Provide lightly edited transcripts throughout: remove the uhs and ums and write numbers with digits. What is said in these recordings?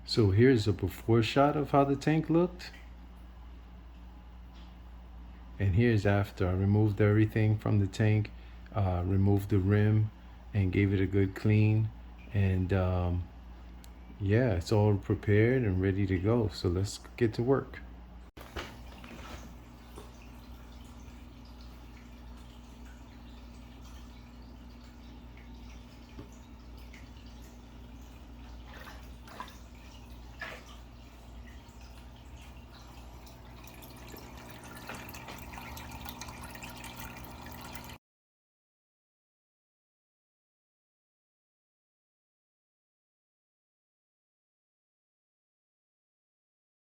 So here's a before shot of how the tank looked. And here's after. I removed everything from the tank, removed the rim, and gave it a good clean. And yeah, it's all prepared and ready to go. So let's get to work.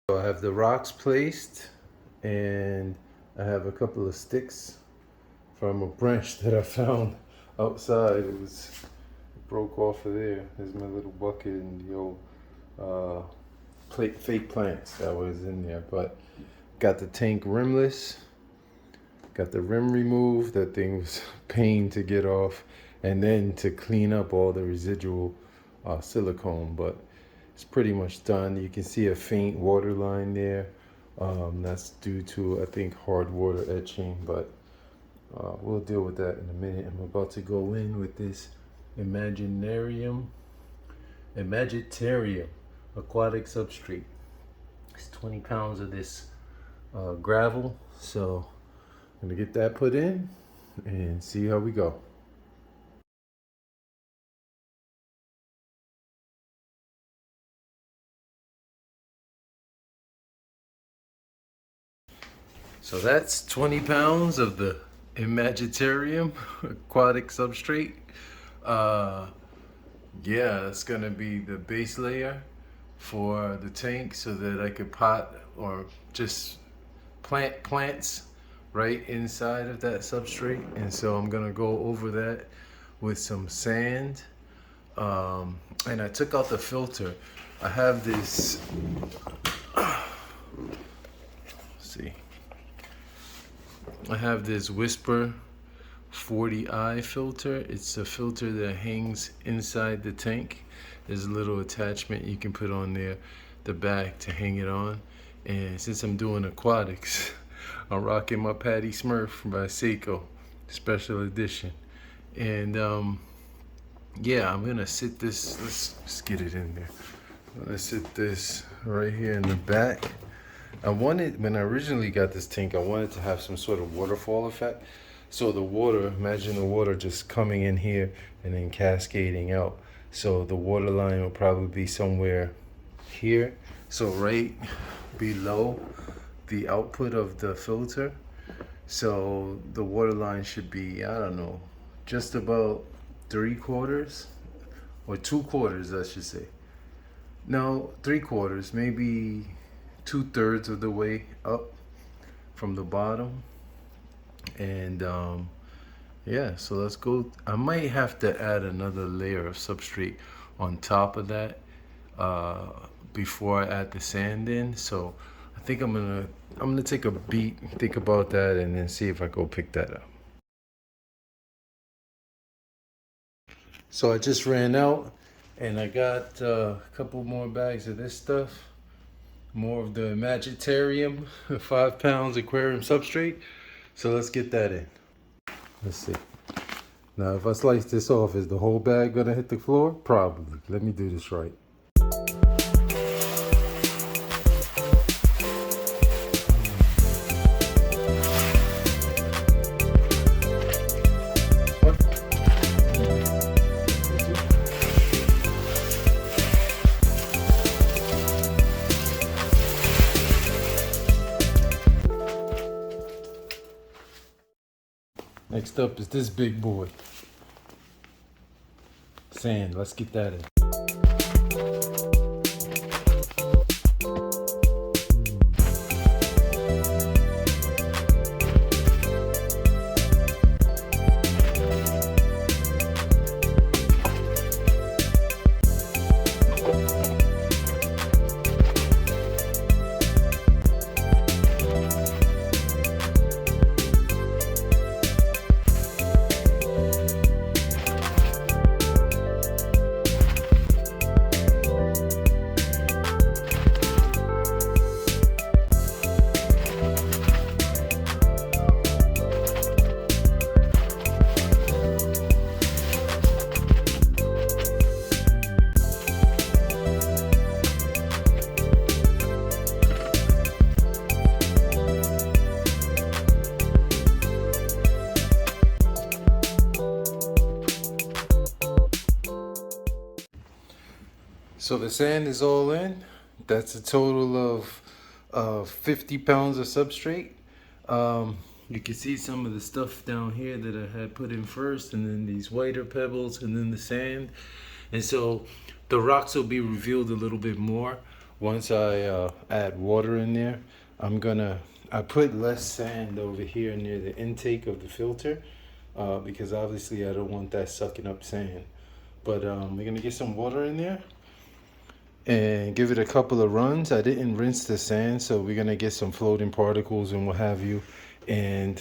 So I have the rocks placed, and I have a couple of sticks from a branch that I found outside. It broke off of there. There's my little bucket and the old fake plants that was in there. But got the tank rimless, got the rim removed. That thing was a pain to get off, and then to clean up all the residual silicone. But it's pretty much done. You can see a faint water line there. That's due to, I think, hard water etching, but we'll deal with that in a minute. I'm about to go in with this Imaginarium aquatic substrate. It's 20 pounds of this gravel, so I'm gonna get that put in and see how we go. So that's 20 pounds of the Imaginarium aquatic substrate. Yeah, it's gonna be the base layer for the tank so that I could pot or just plant plants right inside of that substrate. And so I'm gonna go over that with some sand. And I took out the filter. I have this, see, I have this Whisper 40i filter. It's a filter that hangs inside the tank. There's a little attachment you can put on there, the back, to hang it on. And since I'm doing aquatics, I'm rocking my Patty Smurf by Seiko, special edition. And yeah, I'm gonna sit this, let's get it in there. Let's sit this right here in the back. I wanted, when I originally got this tank, I wanted to have some sort of waterfall effect. So the water, imagine the water just coming in here and then cascading out. So the water line will probably be somewhere here. So right below the output of the filter. So the water line should be, I don't know, just about 3/4 or 2/4, I should say. No, 3/4, maybe 2/3 of the way up from the bottom. And yeah, so let's go. I might have to add another layer of substrate on top of that before I add the sand in. So I think I'm gonna take a beat, think about that, and then see if I go pick that up. So I just ran out, and I got a couple more bags of this stuff. More of the Imaginarium 5 pounds aquarium substrate. So let's get that in. Let's see. Now, if I slice this off, is the whole bag gonna hit the floor? Probably. Let me do this right. Next up is this big boy. Sand, let's get that in. So the sand is all in. That's a total of 50 pounds of substrate. You can see some of the stuff down here that I had put in first, and then these whiter pebbles, and then the sand. And so the rocks will be revealed a little bit more once I add water in there. I put less sand over here near the intake of the filter because obviously I don't want that sucking up sand. But we're gonna get some water in there and give it a couple of runs. I didn't rinse the sand, so we're gonna get some floating particles and what have you. And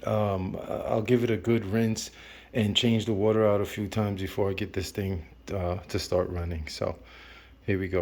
I'll give it a good rinse and change the water out a few times before I get this thing to start running. So here we go.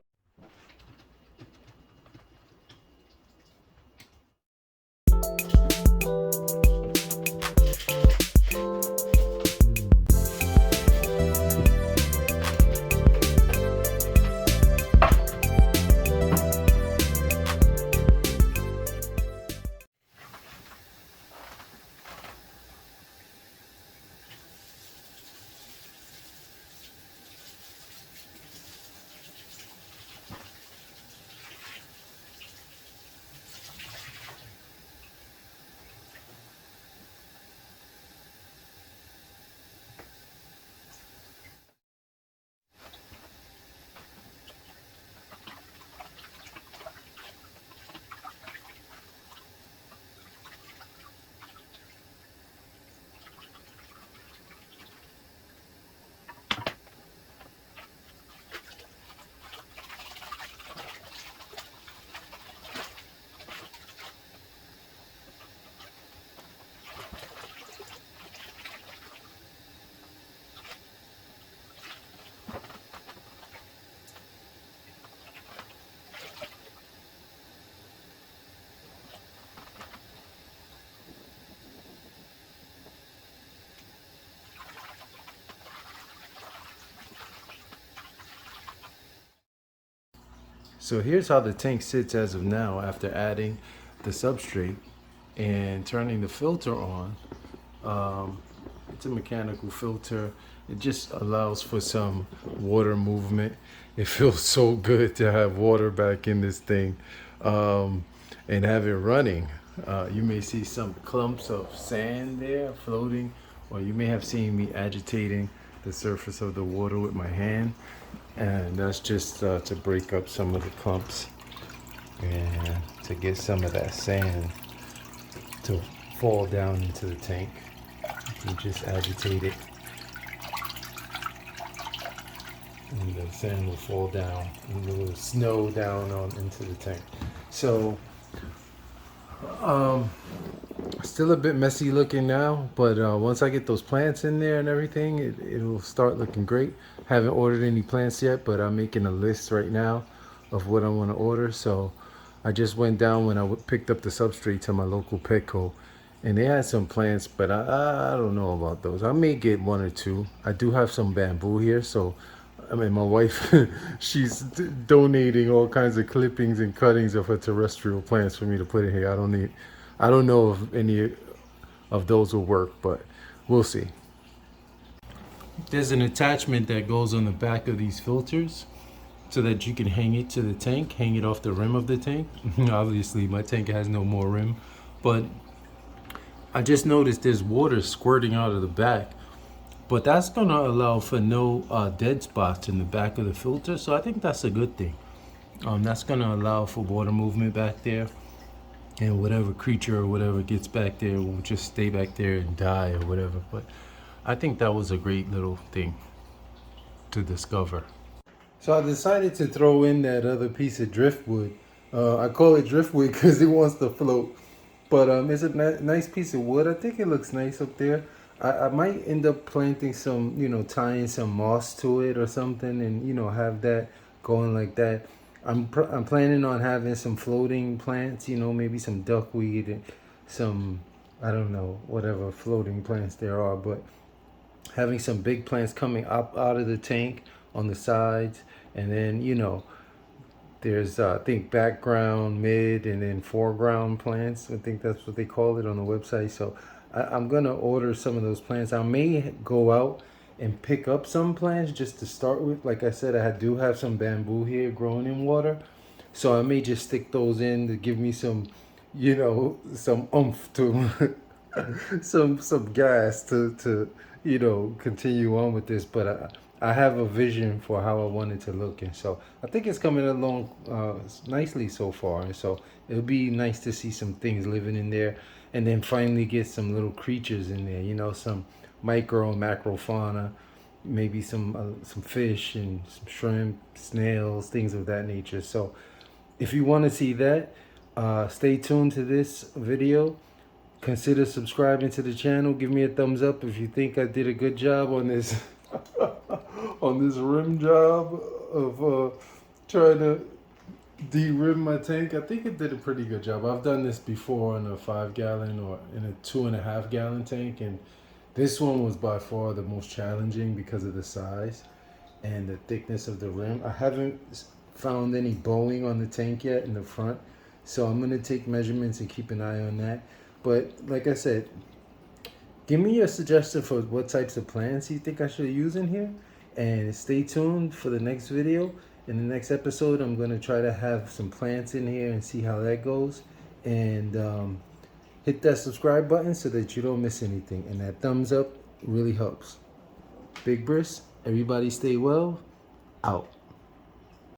So here's how the tank sits as of now after adding the substrate and turning the filter on. It's a mechanical filter. It just allows for some water movement. It feels so good to have water back in this thing and have it running. You may see some clumps of sand there floating, or you may have seen me agitating the surface of the water with my hand. And that's just to break up some of the clumps and to get some of that sand to fall down into the tank. You just agitate it and the sand will fall down and a little snow down on into the tank. So still a bit messy looking now, but once I get those plants in there and everything, it'll start looking great. Haven't ordered any plants yet, but I'm making a list right now of what I want to order. So I just went down when I picked up the substrate to my local Petco, and they had some plants, but I don't know about those. I may get one or two. I do have some bamboo here, so I mean, my wife, she's donating all kinds of clippings and cuttings of her terrestrial plants for me to put in here. I don't know if any of those will work, but we'll see. There's an attachment that goes on the back of these filters so that you can hang it to the tank, hang it off the rim of the tank. Obviously, my tank has no more rim, but I just noticed there's water squirting out of the back. But that's gonna allow for no dead spots in the back of the filter, so I think that's a good thing. That's gonna allow for water movement back there, and whatever creature or whatever gets back there will just stay back there and die or whatever. But I think that was a great little thing to discover. So I decided to throw in that other piece of driftwood. I call it driftwood because it wants to float. But it's a nice piece of wood. I think it looks nice up there. I might end up planting some, tying some moss to it or something, and have that going like that. I'm planning on having some floating plants, maybe some duckweed and some, I don't know, whatever floating plants there are, but having some big plants coming up out of the tank on the sides, and then there's I think background, mid, and then foreground plants. I think that's what they call it on the website. So I'm gonna order some of those plants. I may go out and pick up some plants just to start with. Like I said, I do have some bamboo here growing in water, so I may just stick those in to give me some, you know, some oomph to some gas to you know, continue on with this. But I have a vision for how I want it to look, and so I think it's coming along nicely so far. And so it'll be nice to see some things living in there, and then finally get some little creatures in there. You know, some micro and macro fauna, maybe some fish and some shrimp, snails, things of that nature. So if you want to see that, stay tuned to this video. Consider subscribing to the channel. Give me a thumbs up if you think I did a good job on this on this rim job of trying to de-rim my tank. I think it did a pretty good job. I've done this before in a 5 gallon or in a 2.5 gallon tank, and this one was by far the most challenging because of the size and the thickness of the rim. I haven't found any bowing on the tank yet in the front, so I'm going to take measurements and keep an eye on that. But like I said, give me your suggestion for what types of plants you think I should use in here, and stay tuned for the next video. In the next episode, I'm going to try to have some plants in here and see how that goes. And hit that subscribe button so that you don't miss anything, and that thumbs up really helps. Big Briss, everybody stay well, out.